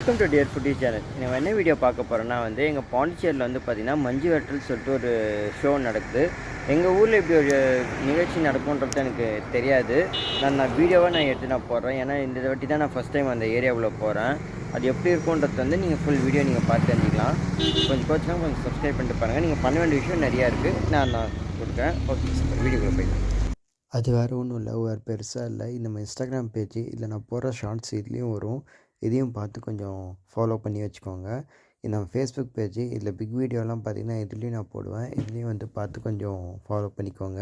Welcome to dear foodie channel. நம்ம என்ன video பார்க்க போகிறோன்னா எங்கள் பாண்டிச்சேரியில் பார்த்திங்கன்னா மஞ்சு வெட்டல் சொல்லிட்டு ஒரு ஷோ நடக்குது. எங்கள் ஊரில் இப்படி ஒரு நிகழ்ச்சி நடக்கும்ன்றது எனக்கு தெரியாது. நான் வீடியோவாக எடுத்து போடுறேன். ஏன்னா இந்த வாட்டி தான் நான் ஃபஸ்ட் டைம் அந்த ஏரியாவில் போகிறேன். அது எப்படி இருக்குன்றது நீங்கள் ஃபுல் வீடியோ நீங்கள் பார்த்து தெரிஞ்சிக்கலாம். கொஞ்சம் சப்ஸ்கிரைப் பண்ணிட்டு பாருங்கள். நீங்கள் பண்ண வேண்டிய விஷயம் நிறையா இருக்குது. நான் கொடுக்குறேன். ஓகே, வீடியோக்குள்ளே போயிடலாம். அது வேறு ஒன்றும் இல்லை, வேறு பெருசாக இல்லை. நம்ம இன்ஸ்டாகிராம் பேஜ் இதில் நான் போடுற ஷார்ட்ஸ் இதுலேயும் வரும். இதையும் பார்த்து கொஞ்சம் ஃபாலோ பண்ணி வச்சுக்கோங்க. நம்ம ஃபேஸ்புக் பேஜ் இதில் பிக் வீடியோலாம் பார்த்திங்கன்னா இதுலேயும் நான் போடுவேன். இதுலேயும் பார்த்து கொஞ்சம் ஃபாலோ பண்ணிக்கோங்க.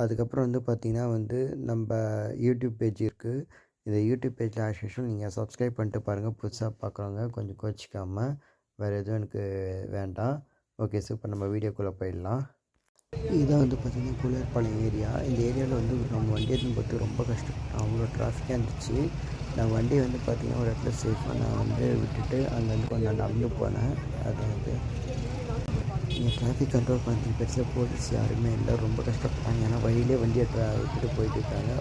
அதுக்கப்புறம் பார்த்திங்கன்னா நம்ம யூடியூப் பேஜ் இருக்குது. இந்த யூடியூப் பேஜில் ஆஸ் யூஷுவல் நீங்கள் சப்ஸ்கிரைப் பண்ணிட்டு பாருங்கள். புதுசாக பார்க்குறவங்க கொஞ்சம் கோச்சிக்காமல், வேறு எதுவும் எனக்கு வேண்டாம். Okay, super. நம்ம வீடியோக்குள்ளே போயிடலாம். இதான் பார்த்திங்கன்னா குளிர்பாளையம் ஏரியா. இந்த ஏரியாவில் நம்ம வண்டி எடுத்துன்னு போகிறது ரொம்ப கஷ்டப்பட்டோம். அவ்வளோ டிராஃபிக்காக இருந்துச்சு. நான் வண்டியை பார்த்திங்கன்னா ஒரு இடத்துல சேஃபாக நான் விட்டுட்டு அங்கேருந்து கொஞ்சம் நடந்து போனேன். அது இங்கே டிராஃபிக் கண்ட்ரோல் பண்ணுறதுக்கு பெருசாக போலீஸ் யாருமே இல்லை. ரொம்ப கஷ்டப்பட்டாங்க. ஏன்னா வழியிலே வண்டியை விட்டுட்டு போயிட்டு இருக்காங்க.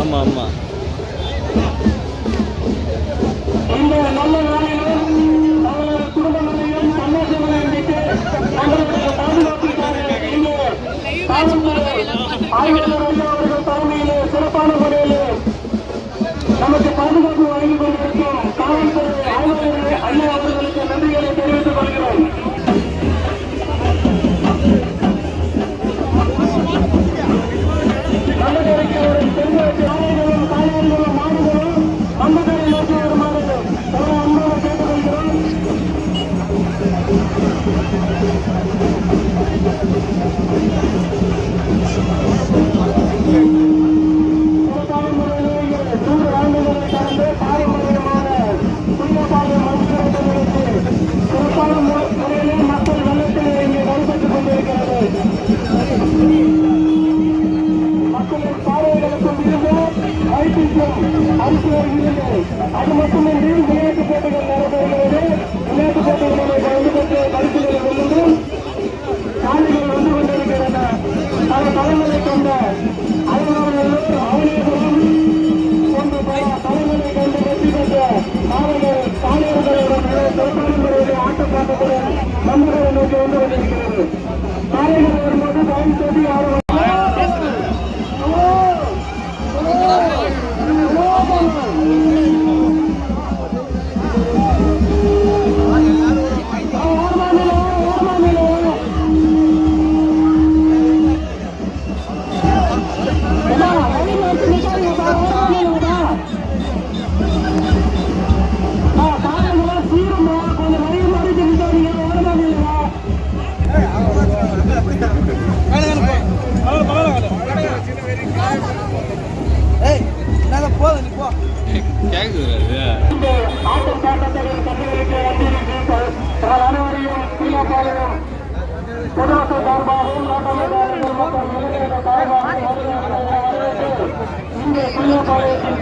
ஆமாம் ஆமாம். சிறப்பான முறையில் நமக்கு பாதுகாப்பு வழங்கிக் கொண்டிருக்கும் காவல்துறை ஆய்வாளர் ஐயா அவர்களுக்கு நன்றிகளை தெரிவித்துக் கொள்கிறோம். நம்மதற்கு ஒரு பெண்களுக்கு ஆலைகளும் காலைகளும் மாடுகளும் நம்மதரை நோக்கி வருமாறு ஒரு அன்போடு கேட்டுக்கொள்கிறோம். அது மட்டுமின்றி விளையாட்டுப் போட்டிகள் நடைபெறுகிறது. விளையாட்டுப் போட்டிகளை கலந்து கொண்டு பரிசுகளை வெல்லும் சாலைகள் வந்து கொண்டிருக்கின்றன. பல தலைமுறை கொண்ட அலுவலர்களும் அவர்களும் கொண்டு பல தலைமுறை கொண்டு வெற்றி பெற்ற மாணவர்கள் சாலைகளுடன் சிறப்பான முறையில் ஆட்டம் காட்டப்படும் நம்மளை நோக்கி வந்து கொண்டிருக்கிறது. சாலைகள் வரும்போது தயவு செய்து யாரும் பொதுமக்கள் சார்பாகவும் நாட்டாளர்கள் மக்கள் முதலீடு சார்பாகவும் இங்கே புதியபாளையத்தின்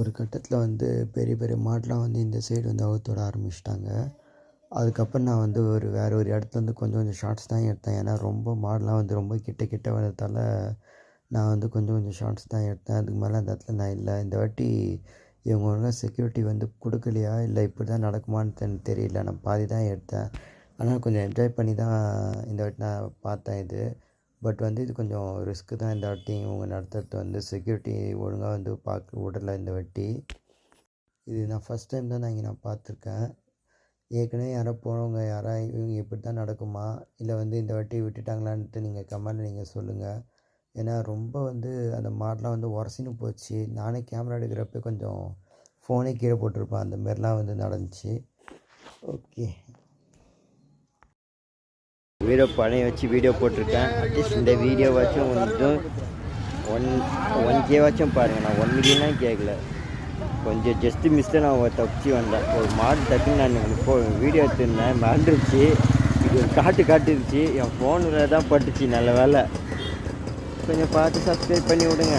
ஒரு கட்டத்தில் வந்து பெரிய பெரிய மாடெலாம் வந்து இந்த சைடு வந்து அவுத்தோட ஆரம்பிச்சிட்டாங்க. அதுக்கப்புறம் நான் வந்து வேறு ஒரு இடத்துல வந்து கொஞ்சம் கொஞ்சம் ஷார்ட்ஸ் தான் எடுத்தேன். ஏன்னா ரொம்ப மாடெலாம் வந்து ரொம்ப கிட்ட வந்ததால் நான் வந்து கொஞ்சம் கொஞ்சம் ஷார்ட்ஸ் தான் எடுத்தேன். அதுக்கு மேலே அந்த இடத்துல நான் இல்லை. இந்த வாட்டி இவங்க ஒழுங்காக செக்யூரிட்டி வந்து கொடுக்கலையா இல்லை இப்படி தான் நடக்குமான்னு தெரியல. நான் பாதி தான் எடுத்தேன். ஆனால் கொஞ்சம் என்ஜாய் பண்ணி தான் இந்த வாட்டி நான் பார்த்தேன் இது. பட் வந்து இது கொஞ்சம் ரிஸ்க்கு தான் இந்த வாட்டி இவங்க நடத்துறது வந்து செக்யூரிட்டி ஒழுங்காக வந்து பார்க்க விடலை இந்த வாட்டி. இது நான் ஃபஸ்ட் டைம் தான் நான் பார்த்துருக்கேன். ஏற்கனவே யாரோ போனவங்க இவங்க இப்படி தான் நடக்குமா இல்லை வந்து இந்த வாட்டி விட்டுட்டாங்களான்ட்டு நீங்கள் கமெண்டில் நீங்கள் சொல்லுங்கள். ஏன்னா ரொம்ப வந்து அந்த மாடெலாம் வந்து உரசின்னு போச்சு. நானே கேமரா எடுக்கிறப்ப கொஞ்சம் ஃபோனே கீழே போட்டிருப்பேன். அந்த மாதிரிலாம் வந்து நடந்துச்சு. ஓகே, வீடியோ பழைய வச்சு வீடியோ போட்டிருக்கேன். அட்லீஸ்ட் இந்த வீடியோவாச்சும் கொஞ்சம் 1K வாச்சும் பாருங்கள். நான் 1 மில்லியன்லாம் கேட்கல, கொஞ்சம் ஜஸ்ட்டு மிஸ்ட்டு நான் தப்பிச்சு வந்தேன். ஒரு மாடு டக்குன்னு நான் இப்போ வீடியோ எடுத்துருந்தேன், மறந்துருச்சு. இது ஒரு காட்டுருச்சு. என் ஃபோனில் தான் பட்டுச்சு. நல்ல வேலை. கொஞ்சம் பார்த்து சப்ஸ்கிரைப் பண்ணி விடுங்க.